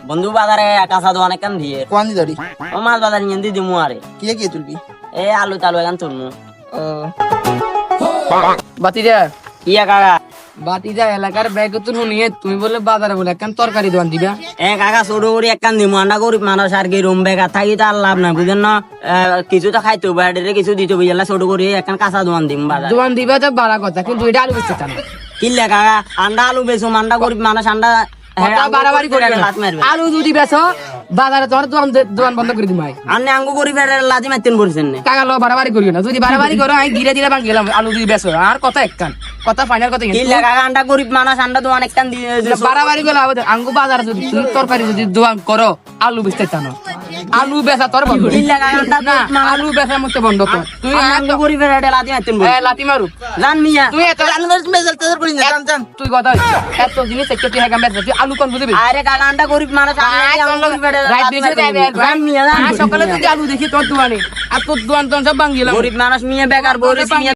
বন্ধু বাজারে কাঁচা দোকান একান দিয়ে কোন দি ধরি ও মাছ বাজার নিয়ে দি দিমু আরে কি তুলবি এ আলু টালু একান তুলমু ও বাতিজা কিয়া কাকা বাতিজা এলাকার ব্যাগ তো নিয়ে তুমি বলে বাজারে বলে একখান তরকারি দোকান দিবা এ কাকা ছোট করে একখান দিমু আন্ডা গরিব মানুষ আর কি রুম বেকার থাকি তার লাভ নাই বুঝেন না কিছু তো খাইতে হবে বাইরে কিছু দিতে হবে এলা ছোট করে একখান কাঁচা দোকান দিম বাজার দোকান দিবা তো বাড়া কথা কিন্তু এটা আলু বেচতে চান কিনলে কাকা আন্ডা আলু বেচুম আন্ডা গরিব মানুষ আন্ডা কথা বাড়াবাড়ি করে লাত মারবে আলু যদি বেচো বাজারে তোমার দোকান বন্ধ করে দিমাই আন্নে আঙ্গু গরিব লাজি মারতেন বলছেন না টাকা লো বাড়াবাড়ি করিও না যদি বাড়াবাড়ি করো আমি ধীরে ধীরে ভাঙ গেলাম আলু যদি বেচো আর কথা একখান কথা ফাইনাল কথা কিনলে কাকা আন্ডা গরিব মানুষ আন্ডা দোকান একখান দিয়ে বাড়াবাড়ি করলে হবে আঙ্গু বাজারে যদি তুমি তরকারি যদি দোকান করো আলু বেচতে চানো আলু বেচা তোর বন্ধ কিনলে কাকা আন্ডা না আলু বেচা মতো বন্ধ কর তুই আঙ্গু গরিব লাজি মারতেন বল লাতি মারু জান মিয়া তুই এত তুই কথা এত জিনিস একটু টাকা বেচা তুই আলু কোন বুঝবি আরে কাকা আন্ডা গরিব মানুষ সকালে যদি আলু দেখি তোর দোকানে আর তোর দোকান তো সব ভাঙ গেলাম গরিব মানুষ মিয়া বেকার বরিস মিয়া